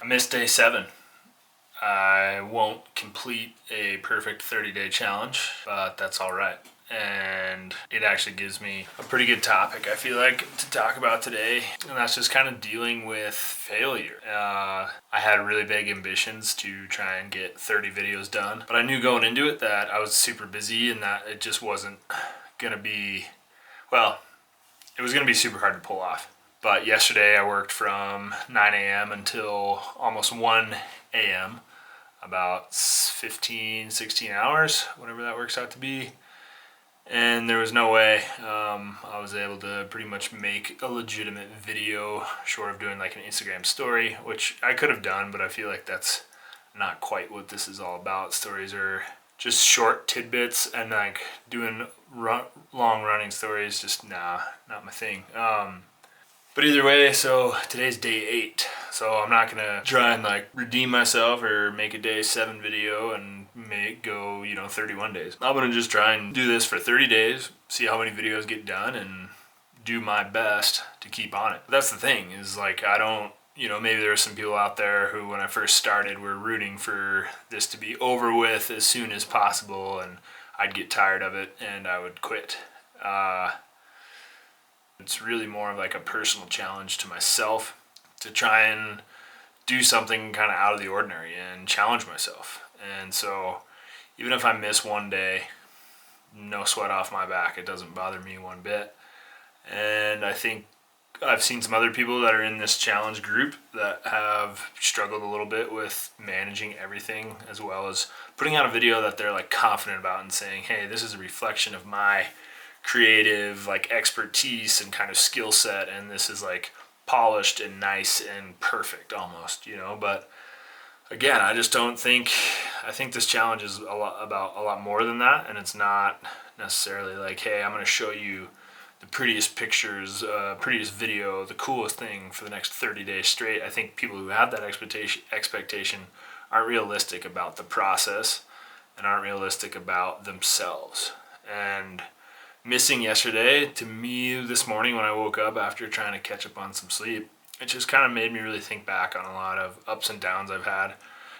missed day 7. I won't complete a perfect 30-day challenge, but that's all right. And it actually gives me a pretty good topic, I feel like, to talk about today. And that's just kind of dealing with failure. I had really big ambitions to try and get 30 videos done, but I knew going into it that I was super busy and that it just wasn't going to be, well, it was going to be super hard to pull off. But yesterday I worked from 9 a.m. until almost 1 a.m., about 15, 16 hours, whatever that works out to be. And there was no way I was able to pretty much make a legitimate video short of doing like an Instagram story, which I could have done, but I feel like that's not quite what this is all about. Stories are just short tidbits, and like doing long running stories, just not my thing. But either way, so today's day 8. So I'm not gonna try and like redeem myself or make a day 7 video and go 31 days. I'm gonna just try and do this for 30 days, see how many videos get done, and do my best to keep on it. But that's the thing, is like I don't, maybe there are some people out there who when I first started were rooting for this to be over with as soon as possible, and I'd get tired of it and I would quit. It's really more of like a personal challenge to myself to try and do something kind of out of the ordinary and challenge myself. And so even if I miss one day, no sweat off my back. It doesn't bother me one bit. And I think I've seen some other people that are in this challenge group that have struggled a little bit with managing everything, as well as putting out a video that they're like confident about and saying, hey, this is a reflection of my creative like expertise and kind of skill set, and this is like polished and nice and perfect almost, but again, I think this challenge is about a lot more than that, and it's not necessarily like, hey, I'm going to show you the prettiest pictures, prettiest video, the coolest thing for the next 30 days straight. I think people who have that expectation aren't realistic about the process and aren't realistic about themselves. And missing yesterday, to me this morning when I woke up after trying to catch up on some sleep, it just kind of made me really think back on a lot of ups and downs I've had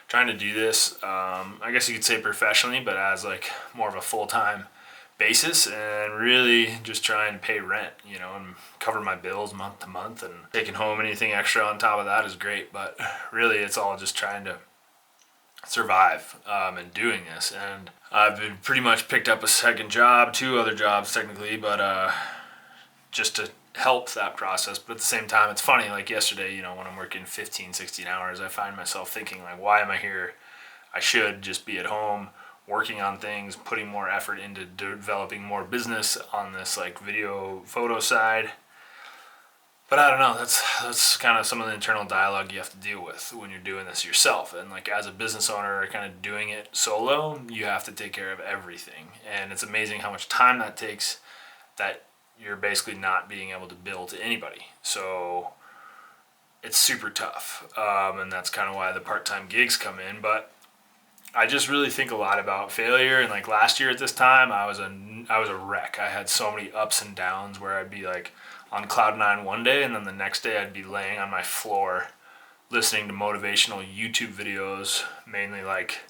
trying to do this. I guess you could say professionally, but as like more of a full-time basis, and really just trying to pay rent, and cover my bills month to month, and taking home anything extra on top of that is great. But really it's all just trying to survive and doing this. And I've been pretty much picked up a second job, 2 other jobs technically, but just to help that process. But at the same time, it's funny, like yesterday, when I'm working 15, 16 hours, I find myself thinking like, why am I here? I should just be at home working on things, putting more effort into developing more business on this like video photo side. But I don't know, that's kind of some of the internal dialogue you have to deal with when you're doing this yourself. And like as a business owner kind of doing it solo, you have to take care of everything. And it's amazing how much time that takes, that you're basically not being able to bill to anybody. So it's super tough. And that's kind of why the part-time gigs come in. But I just really think a lot about failure. And like last year at this time, I was a wreck. I had so many ups and downs where I'd be like on cloud 9 one day, and then the next day I'd be laying on my floor listening to motivational YouTube videos, mainly like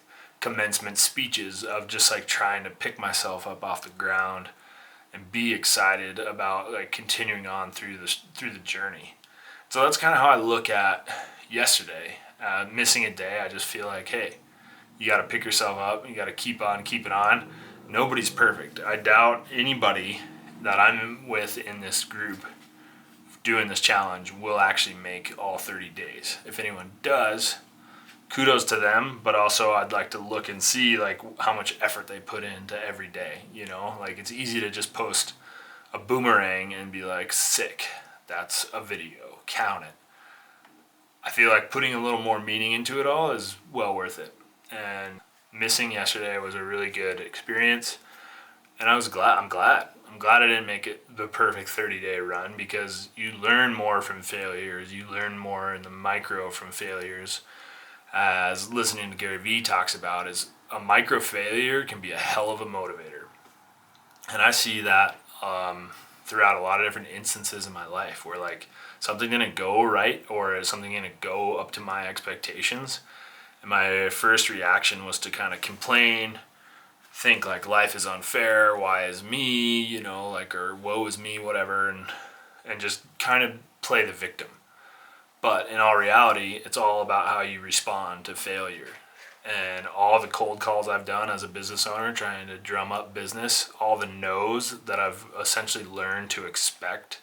commencement speeches, of just like trying to pick myself up off the ground and be excited about like continuing on through the journey. So that's kind of how I look at yesterday. Missing a day, I just feel like, hey, you got to pick yourself up. You got to keep on keeping on. Nobody's perfect. I doubt anybody that I'm with in this group doing this challenge will actually make all 30 days. If anyone does, kudos to them, but also I'd like to look and see like how much effort they put into every day, Like it's easy to just post a boomerang and be like, sick, that's a video, count it. I feel like putting a little more meaning into it all is well worth it. And missing yesterday was a really good experience, and I'm glad I didn't make it the perfect 30-day run, because you learn more from failures. You learn more in the micro from failures. As listening to Gary Vee talks about, is a micro failure can be a hell of a motivator. And I see that throughout a lot of different instances in my life where like something didn't go right or something didn't go up to my expectations. And my first reaction was to kind of complain, think like life is unfair, why is me, you know, like, or woe is me, whatever, and just kind of play the victim. But in all reality, it's all about how you respond to failure. And all the cold calls I've done as a business owner trying to drum up business, all the no's that I've essentially learned to expect,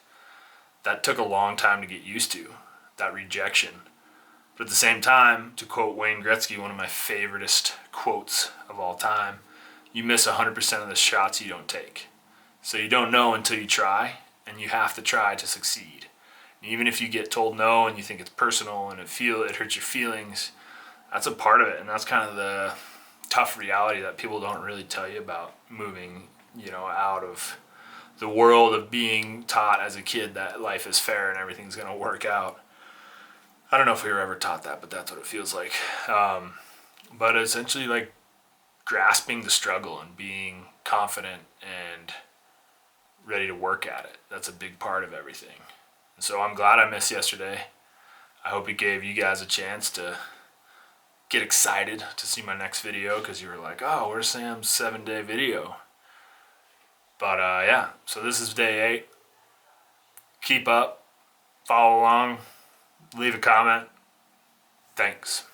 that took a long time to get used to, that rejection. But at the same time, to quote Wayne Gretzky, one of my favoriteest quotes of all time, you miss 100% of the shots you don't take. So you don't know until you try, and you have to try to succeed. And even if you get told no and you think it's personal and it hurts your feelings, that's a part of it. And that's kind of the tough reality that people don't really tell you about moving, you know, out of the world of being taught as a kid that life is fair and everything's going to work out. I don't know if we were ever taught that, but that's what it feels like. But essentially, like, grasping the struggle and being confident and ready to work at it. That's a big part of everything. And so I'm glad I missed yesterday. I hope it gave you guys a chance to get excited to see my next video because you were like, oh, where's Sam's 7-day video? But yeah, so this is day 8. Keep up, follow along, leave a comment. Thanks.